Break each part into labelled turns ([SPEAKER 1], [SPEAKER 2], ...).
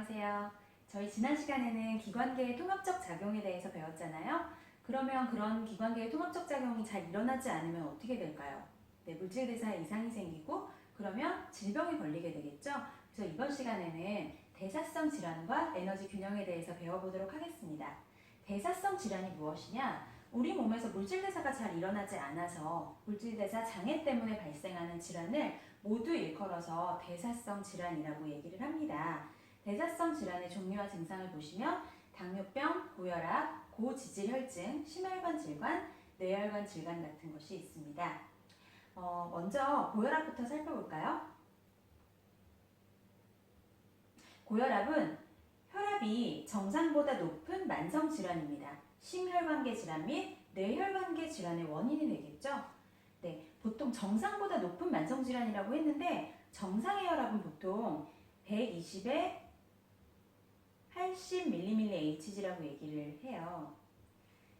[SPEAKER 1] 안녕하세요. 저희 지난 시간에는 기관계의 통합적 작용에 대해서 배웠잖아요. 그러면 그런 기관계의 통합적 작용이 잘 일어나지 않으면 어떻게 될까요? 네, 물질 대사에 이상이 생기고 그러면 질병에 걸리게 되겠죠. 그래서 이번 시간에는 대사성 질환과 에너지 균형에 대해서 배워보도록 하겠습니다. 대사성 질환이 무엇이냐? 우리 몸에서 물질 대사가 잘 일어나지 않아서 물질 대사 장애 때문에 발생하는 질환을 모두 일컬어서 대사성 질환이라고 얘기를 합니다. 대사성 질환의 종류와 증상을 보시면 당뇨병, 고혈압, 고지질혈증, 심혈관 질환, 뇌혈관 질환 같은 것이 있습니다. 먼저 고혈압부터 살펴볼까요? 고혈압은 혈압이 정상보다 높은 만성 질환입니다. 심혈관계 질환 및 뇌혈관계 질환의 원인이 되겠죠. 네, 보통 정상보다 높은 만성 질환이라고 했는데 정상의 혈압은 보통 120에 80mmHg라고 얘기를 해요.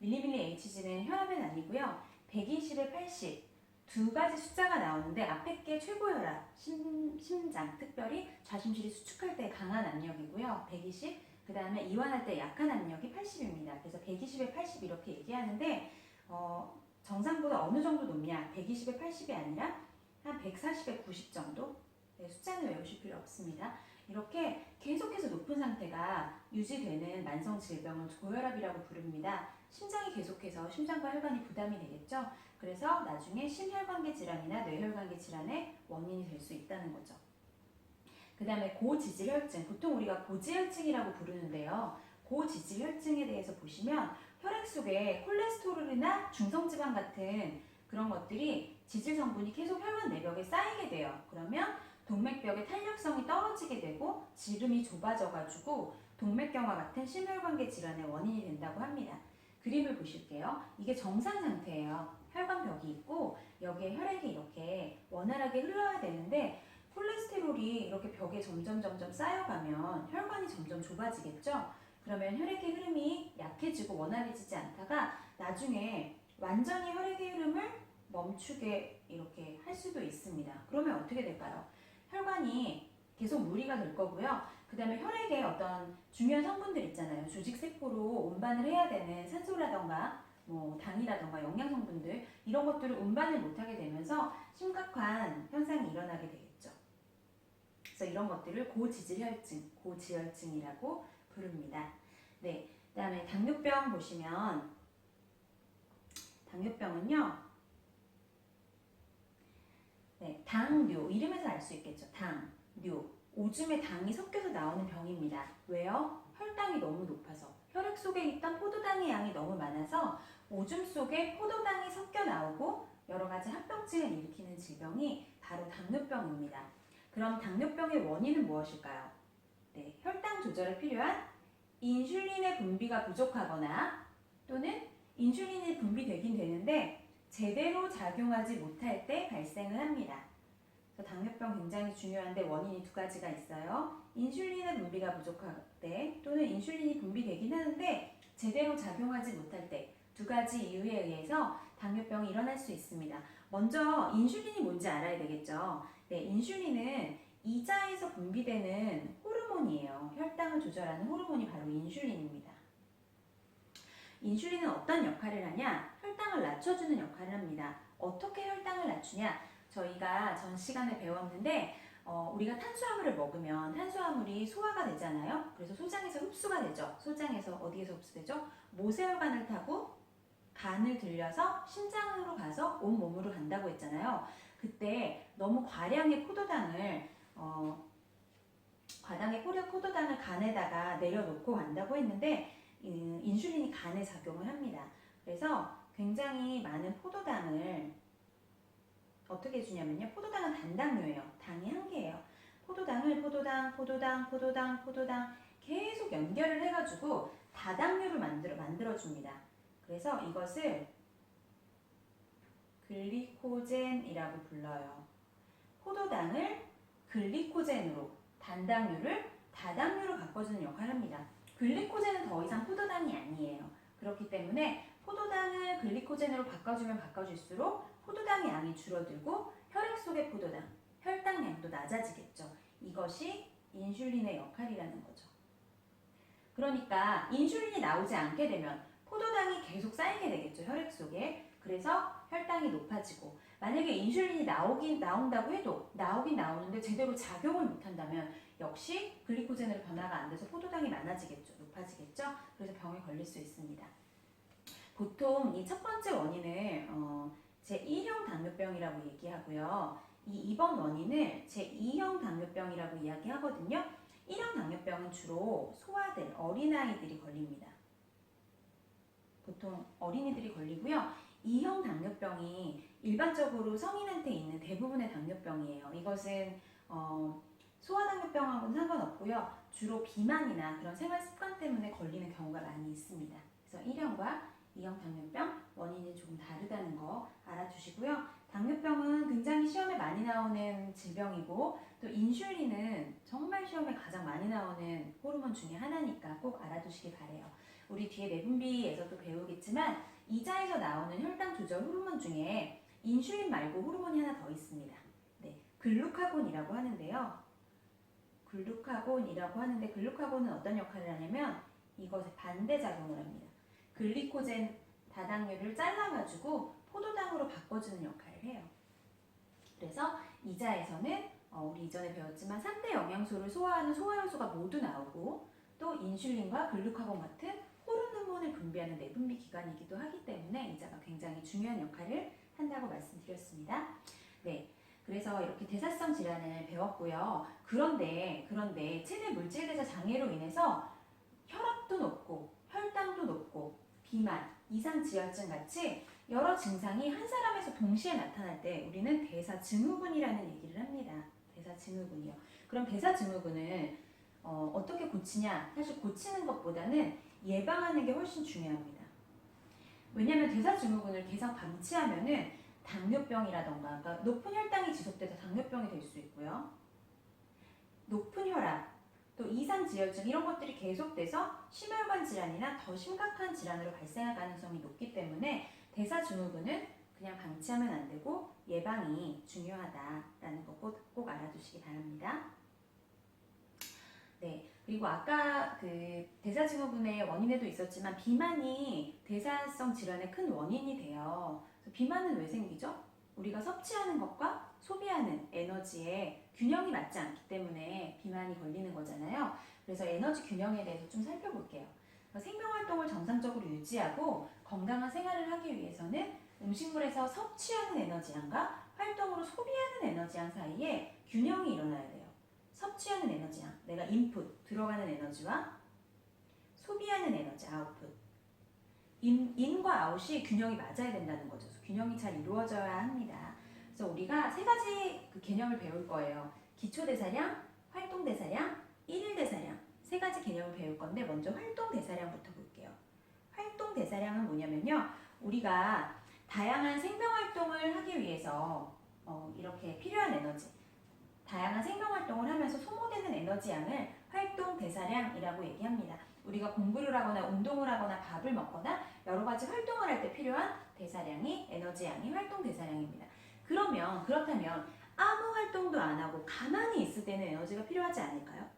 [SPEAKER 1] mmHg는 혈압은 아니고요. 120에 80 두 가지 숫자가 나오는데 앞에 게 최고 혈압, 심장, 특별히 좌심실이 수축할 때 강한 압력이고요. 120, 그 다음에 이완할 때 약한 압력이 80입니다. 그래서 120에 80 이렇게 얘기하는데 정상보다 어느 정도 높냐? 120에 80이 아니라 한 140에 90 정도? 네, 숫자는 외우실 필요 없습니다. 이렇게 계속해서 높은 상태가 유지되는 만성 질병을 고혈압이라고 부릅니다. 심장이 계속해서 심장과 혈관이 부담이 되겠죠. 그래서 나중에 심혈관계 질환이나 뇌혈관계 질환의 원인이 될 수 있다는 거죠. 그 다음에 고지질혈증, 보통 우리가 고지혈증이라고 부르는데요. 고지질혈증에 대해서 보시면 혈액 속에 콜레스테롤이나 중성지방 같은 그런 것들이 지질 성분이 계속 혈관 내벽에 쌓이게 돼요. 그러면 동맥벽의 탄력성이 떨어지게 되고 지름이 좁아져가지고 동맥경화 같은 심혈관계 질환의 원인이 된다고 합니다. 그림을 보실게요. 이게 정상 상태예요. 혈관벽이 있고 여기에 혈액이 이렇게 원활하게 흘러야 되는데 콜레스테롤이 이렇게 벽에 점점 쌓여가면 혈관이 점점 좁아지겠죠? 그러면 혈액의 흐름이 약해지고 원활해지지 않다가 나중에 완전히 혈액의 흐름을 멈추게 이렇게 할 수도 있습니다. 그러면 어떻게 될까요? 혈관이 계속 무리가 될 거고요. 그 다음에 혈액에 어떤 중요한 성분들 있잖아요. 조직세포로 운반을 해야 되는 산소라던가 당이라던가 영양성분들 이런 것들을 운반을 못하게 되면서 심각한 현상이 일어나게 되겠죠. 그래서 이런 것들을 고지질혈증, 고지혈증이라고 부릅니다. 네, 그 다음에 당뇨병 보시면 당뇨병은요. 네, 당뇨, 이름에서 알 수 있겠죠. 당뇨. 오줌에 당이 섞여서 나오는 병입니다. 왜요? 혈당이 너무 높아서. 혈액 속에 있던 포도당의 양이 너무 많아서 오줌 속에 포도당이 섞여 나오고 여러 가지 합병증을 일으키는 질병이 바로 당뇨병입니다. 그럼 당뇨병의 원인은 무엇일까요? 네, 혈당 조절에 필요한 인슐린의 분비가 부족하거나 또는 인슐린이 분비되긴 되는데 제대로 작용하지 못할 때 발생을 합니다. 그래서 당뇨병 굉장히 중요한데 원인이 두 가지가 있어요. 인슐린의 분비가 부족할 때 또는 인슐린이 분비되긴 하는데 제대로 작용하지 못할 때 두 가지 이유에 의해서 당뇨병이 일어날 수 있습니다. 먼저 인슐린이 뭔지 알아야 되겠죠. 네, 인슐린은 이자에서 분비되는 호르몬이에요. 혈당을 조절하는 호르몬이 바로 인슐린입니다. 인슐린은 어떤 역할을 하냐? 혈당을 낮춰주는 역할을 합니다. 어떻게 혈당을 낮추냐? 저희가 전 시간에 배웠는데 우리가 탄수화물을 먹으면 탄수화물이 소화가 되잖아요. 그래서 소장에서 흡수가 되죠. 소장에서 어디에서 흡수되죠? 모세혈관을 타고 간을 들려서 심장으로 가서 온몸으로 간다고 했잖아요. 그때 너무 과량의 포도당을 간에다가 내려놓고 간다고 했는데 인슐린이 간에 작용을 합니다. 그래서 굉장히 많은 포도당을 어떻게 해주냐면요. 포도당은 단당류예요. 당이 한 개예요. 포도당을 포도당 계속 연결을 해가지고 다당류를 만들어줍니다. 그래서 이것을 글리코젠이라고 불러요. 포도당을 글리코젠으로 단당류를 다당류로 바꿔주는 역할을 합니다. 글리코젠은 더 이상 포도당이 아니에요. 그렇기 때문에 포도당을 글리코젠으로 바꿔주면 바꿔줄수록 포도당의 양이 줄어들고 혈액 속의 포도당, 혈당량도 낮아지겠죠. 이것이 인슐린의 역할이라는 거죠. 그러니까 인슐린이 나오지 않게 되면 포도당이 계속 쌓이게 되겠죠, 혈액 속에. 그래서 혈당이 높아지고, 만약에 인슐린이 나온다고 해도 나오긴 나오는데 제대로 작용을 못한다면 역시 글리코젠으로 변화가 안 돼서 포도당이 많아지겠죠, 높아지겠죠. 그래서 병에 걸릴 수 있습니다. 보통 이 첫 번째 원인을 제1형 당뇨병이라고 얘기하고요. 이 2번 원인을 제2형 당뇨병이라고 이야기하거든요. 1형 당뇨병은 주로 소아들, 어린아이들이 걸립니다. 보통 어린이들이 걸리고요. 2형 당뇨병이 일반적으로 성인한테 있는 대부분의 당뇨병이에요. 이것은 소아당뇨병하고는 상관없고요. 주로 비만이나 그런 생활 습관 때문에 걸리는 경우가 많이 있습니다. 그래서 1형과 2형 당뇨병 원인이 조금 다르다는 거 알아주시고요. 당뇨병은 굉장히 시험에 많이 나오는 질병이고 또 인슐린은 정말 시험에 가장 많이 나오는 호르몬 중에 하나니까 꼭 알아두시기 바래요. 우리 뒤에 내분비에서도 배우겠지만 이자에서 나오는 혈당 조절 호르몬 중에 인슐린 말고 호르몬이 하나 더 있습니다. 네, 글루카곤이라고 하는데요. 글루카곤은 어떤 역할을 하냐면 이것에 반대작용을 합니다. 글리코젠 다당류를 잘라가지고 포도당으로 바꿔주는 역할을 해요. 그래서 이자에서는 우리 이전에 배웠지만 3대 영양소를 소화하는 소화효소가 모두 나오고 또 인슐린과 글루카곤 같은 호르몬을 분비하는 내분비 기관이기도 하기 때문에 이자가 굉장히 중요한 역할을 한다고 말씀드렸습니다. 네, 그래서 이렇게 대사성 질환을 배웠고요. 그런데 체내 물질 대사 장애로 인해서 혈압도 높고 혈당도 높고 비만, 이상지혈증 같이 여러 증상이 한 사람에서 동시에 나타날 때 우리는 대사증후군이라는 얘기를 합니다. 대사증후군이요. 그럼 대사증후군을 어떻게 고치냐? 사실 고치는 것보다는 예방하는 게 훨씬 중요합니다. 왜냐하면 대사증후군을 계속 방치하면은 당뇨병이라던가 그러니까 높은 혈당이 지속돼서 당뇨병이 될 수 있고요. 높은 혈압, 또 이상지혈증 이런 것들이 계속돼서 심혈관 질환이나 더 심각한 질환으로 발생할 가능성이 높기 때문에 대사증후군은 그냥 방치하면 안 되고 예방이 중요하다라는 거 꼭 알아두시기 바랍니다. 네, 그리고 아까 그 대사증후군의 원인에도 있었지만 비만이 대사성 질환의 큰 원인이 돼요. 비만은 왜 생기죠? 우리가 섭취하는 것과 소비하는 에너지의 균형이 맞지 않기 때문에 비만이 걸리는 거잖아요. 그래서 에너지 균형에 대해서 좀 살펴볼게요. 생명활동을 정상적으로 유지하고 건강한 생활을 하기 위해서는 음식물에서 섭취하는 에너지량과 활동으로 소비하는 에너지량 사이에 균형이 일어나야 돼요. 섭취하는 에너지량, 내가 인풋, 들어가는 에너지와 소비하는 에너지, 아웃풋. 인과 아웃이 균형이 맞아야 된다는 거죠. 균형이 잘 이루어져야 합니다. 그래서 우리가 세 가지 그 개념을 배울 거예요. 기초대사량, 활동대사량, 일일대사량 세 가지 개념을 배울 건데 먼저 활동대사량부터 볼게요. 활동대사량은 뭐냐면요. 우리가 다양한 생명활동을 하기 위해서 이렇게 필요한 에너지 다양한 생명활동을 하면서 소모되는 에너지량을 활동대사량이라고 얘기합니다. 우리가 공부를 하거나 운동을 하거나 밥을 먹거나 여러 가지 활동을 할 때 필요한 대사량이 에너지량이 활동대사량입니다. 그렇다면 아무 활동도 안 하고 가만히 있을 때는 에너지가 필요하지 않을까요?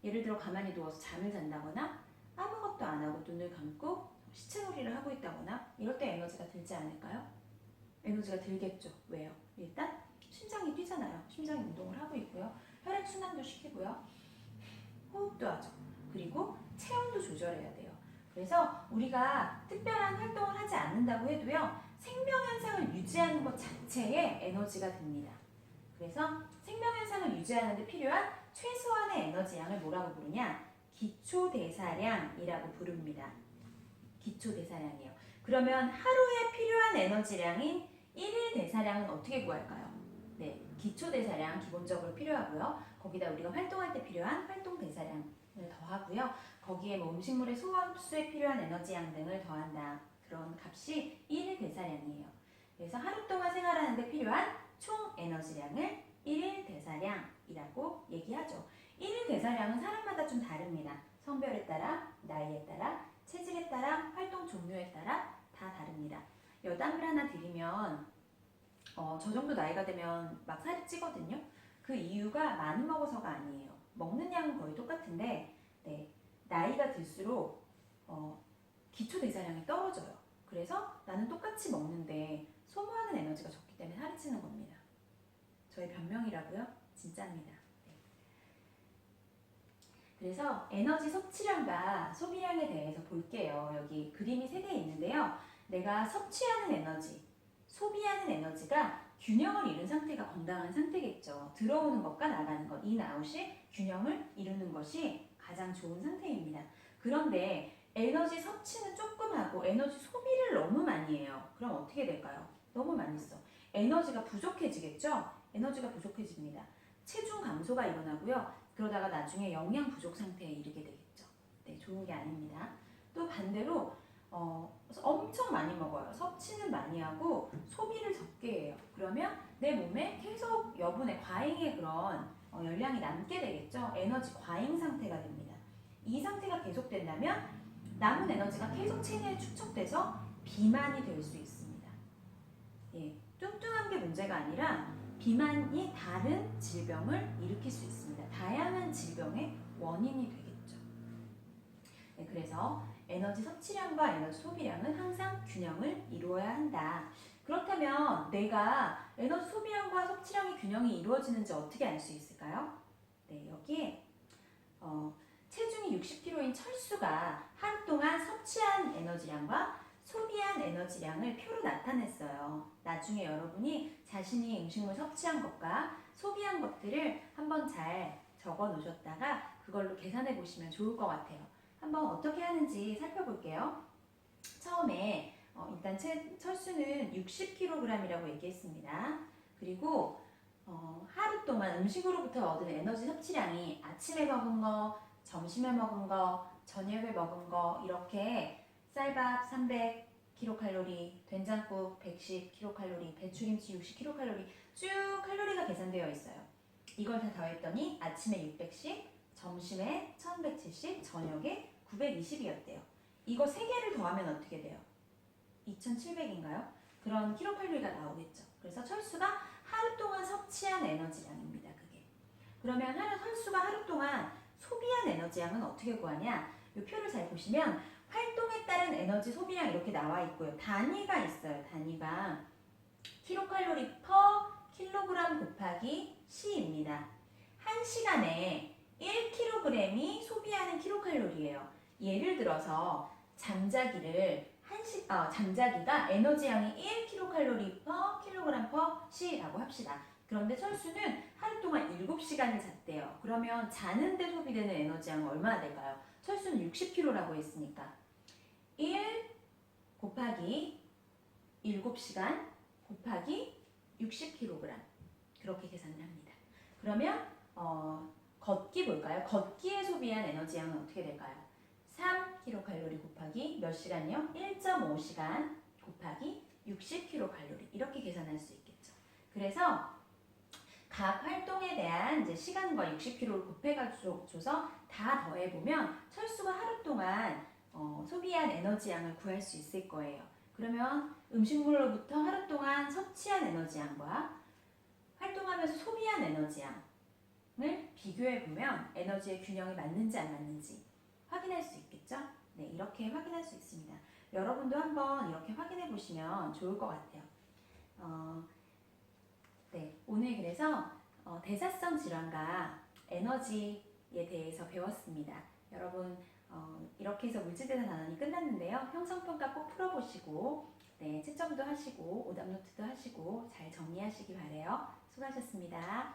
[SPEAKER 1] 예를 들어 가만히 누워서 잠을 잔다거나 아무것도 안 하고 눈을 감고 시체놀이를 하고 있다거나 이럴 때 에너지가 들지 않을까요? 에너지가 들겠죠. 왜요? 일단 심장이 뛰잖아요. 심장이 운동을 하고 있고요. 혈액순환도 시키고요. 호흡도 하죠. 그리고 체온도 조절해야 돼요. 그래서 우리가 특별한 활동을 하지 않는다고 해도요. 생명현상을 유지하는 것 자체에 에너지가 듭니다. 그래서 생명현상을 유지하는 데 필요한 최소한의 에너지량을 뭐라고 부르냐? 기초대사량이라고 부릅니다. 기초대사량이요. 그러면 하루에 필요한 에너지량인 1일 대사량은 어떻게 구할까요? 네, 기초대사량 기본적으로 필요하고요. 거기다 우리가 활동할 때 필요한 활동대사량을 더하고요. 거기에 뭐 음식물의 소화 흡수에 필요한 에너지량 등을 더한다. 그런 값이 1일 대사량이에요. 그래서 하루 동안 생활하는데 필요한 총 에너지량을 1일 대사량이라고 얘기하죠. 1일 대사량은 사람마다 좀 다릅니다. 성별에 따라, 나이에 따라, 체질에 따라, 활동 종류에 따라 다 다릅니다. 여담을 하나 드리면 저 정도 나이가 되면 막 살이 찌거든요. 그 이유가 많이 먹어서가 아니에요. 먹는 양은 거의 똑같은데 네, 나이가 들수록 기초 대사량이 떨어져요. 그래서 나는 똑같이 먹는데 소모하는 에너지가 적기 때문에 살이 찌는 겁니다. 저의 변명이라고요? 진짜입니다. 네. 그래서 에너지 섭취량과 소비량에 대해서 볼게요. 여기 그림이 3개 있는데요. 내가 섭취하는 에너지, 소비하는 에너지가 균형을 이룬 상태가 건강한 상태겠죠. 들어오는 것과 나가는 것, 인아웃이 균형을 이루는 것이 가장 좋은 상태입니다. 그런데 에너지 섭취는 조금 하고 에너지 소비를 너무 많이 해요. 그럼 어떻게 될까요? 너무 많이 써. 에너지가 부족해지겠죠? 에너지가 부족해집니다. 체중 감소가 일어나고요. 그러다가 나중에 영양 부족 상태에 이르게 되겠죠. 네, 좋은 게 아닙니다. 또 반대로 엄청 많이 먹어요. 섭취는 많이 하고 소비를 적게 해요. 그러면 내 몸에 계속 여분의 과잉의 그런 열량이 남게 되겠죠. 에너지 과잉 상태가 됩니다. 이 상태가 계속된다면 남은 에너지가 계속 체내에 축적돼서 비만이 될 수 있습니다. 예, 뚱뚱한 게 문제가 아니라 비만이 다른 질병을 일으킬 수 있습니다. 다양한 질병의 원인이 되겠죠. 네, 그래서 에너지 섭취량과 에너지 소비량은 항상 균형을 이루어야 한다. 그렇다면 내가 에너지 소비량과 섭취량의 균형이 이루어지는지 어떻게 알 수 있을까요? 네, 여기에 체중이 60kg인 철수가 하루 동안 섭취한 에너지량과 소비한 에너지량을 표로 나타냈어요. 나중에 여러분이 자신이 음식물 섭취한 것과 소비한 것들을 한번 잘 적어 놓으셨다가 그걸로 계산해 보시면 좋을 것 같아요. 한번 어떻게 하는지 살펴볼게요. 처음에 일단 철수는 60kg이라고 얘기했습니다. 그리고 하루 동안 음식으로부터 얻은 에너지 섭취량이 아침에 먹은 거, 점심에 먹은 거, 저녁에 먹은 거 이렇게 쌀밥 300kcal, 된장국 110kcal, 배추김치 60kcal 쭉 칼로리가 계산되어 있어요. 이걸 다 더했더니 아침에 610, 점심에 1170, 저녁에 920이었대요. 이거 3개를 더하면 어떻게 돼요? 2700인가요? 그런 킬로칼로리가 나오겠죠. 그래서 철수가 하루 동안 섭취한 에너지량입니다. 그게. 그러면 철수가 하루 동안 소비한 에너지량은 어떻게 구하냐? 이 표를 잘 보시면 활동에 따른 에너지 소비량 이렇게 나와 있고요. 단위가 있어요. 단위가 킬로칼로리 퍼 킬로그램 곱하기 C입니다. 1시간에 1kg이 소비하는 킬로칼로리예요. 예를 들어서 잠자기가 에너지량이 1kcal per kg per C라고 합시다. 그런데 철수는 하루 동안 7시간을 잤대요. 그러면 자는데 소비되는 에너지량은 얼마나 될까요? 철수는 60kg라고 했으니까 1 곱하기 7시간 곱하기 60kg 그렇게 계산을 합니다. 그러면 걷기 볼까요? 걷기에 소비한 에너지량은 어떻게 될까요? 3kcal 곱하기 몇 시간이요? 1.5시간 곱하기 60kcal 이렇게 계산할 수 있겠죠. 그래서 각 활동에 대한 이제 시간과 60kg를 곱해가지고서 다 더해보면 철수가 하루 동안 소비한 에너지량을 구할 수 있을 거예요. 그러면 음식물로부터 하루 동안 섭취한 에너지량과 활동하면서 소비한 에너지량을 비교해보면 에너지의 균형이 맞는지 안 맞는지 확인할 수 있겠죠? 네, 이렇게 확인할 수 있습니다. 여러분도 한번 이렇게 확인해 보시면 좋을 것 같아요. 네, 오늘 그래서 대사성 질환과 에너지에 대해서 배웠습니다. 여러분 이렇게 해서 물질대사 단원이 끝났는데요. 형성평가 꼭 풀어보시고 네, 채점도 하시고 오답노트도 하시고 잘 정리하시기 바래요. 수고하셨습니다.